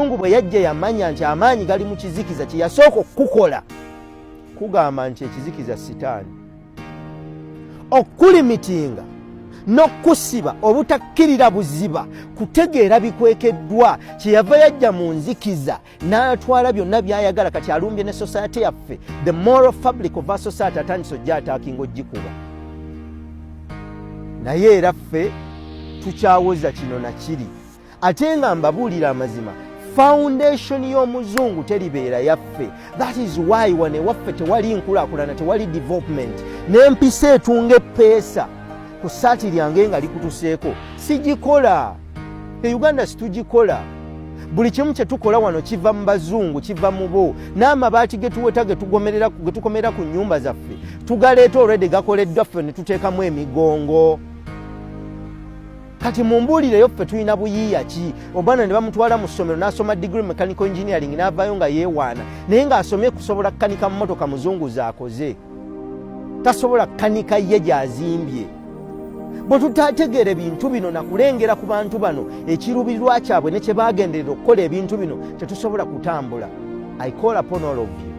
Mungu bwe yajja yamanya nti amaanyi gali mu kizikiza, kye yasooka okukola kugamba nti ekizikiza sitaani, okulimitinga n'okusiba obutakkirira buziba, kutegeera bikwekeddwa. Kyeyava yajja mu nzikiza n'atwala byonna by'ayagala, kati alumbye ne society yaffe, the moral fabric of our society atandise ojja ataakinga ogikuba. Naye era ffe tukyawoza kino na kiri, ate nga mbabuulira amazima, foundation y'omuzungu teribeera yaffe. That is why wane waffe tewali nkulaakulana, tewali development, n'empisa etunga eppeesa ku ssaati lyange nga likutuseeko sigikola. E Uganda situgikola. Buli kimu kye tukola wano kiva mu bazungu, kiva mu bo. N'amabaati ge tuweta ge tukomera ku nnyumba zaffe tugaleeta already gakoleddwa ffe ne tuteekamu emigongo. Kati mumbuulireyo ffe tulina buyiiya ki? Omwana ne bamutwala mu ssomero n'asoma degree mechanical engineering n'avaayo nga yeewaana, naye ng'asomye kusobola kukanika mu mmotoka muzungu z'akoze, tasobola kukanika ye gy'azimbye. Bwe tutategeera ebintu bino na kulengera ku bantu bano ekiruubirirwa kyabwe ne kye baagenderera okukola ebintu bino, tetusobola kutambula. I call upon all of you,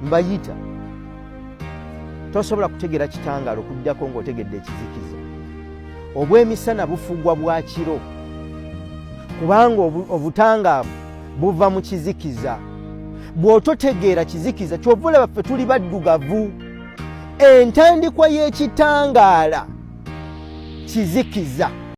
mbayita, tosobola kutegeera kitangaala okuddako ng'otegedde ekizikiza. Obw'emisana bufugwa bwa kiro, kubanga obutangaavu buva mu kizikiza. Bw'ototegeera kizikiza ky'ova olaba ffe tuli baddugavu. Entandikwa y'ekitangaala kizikiza.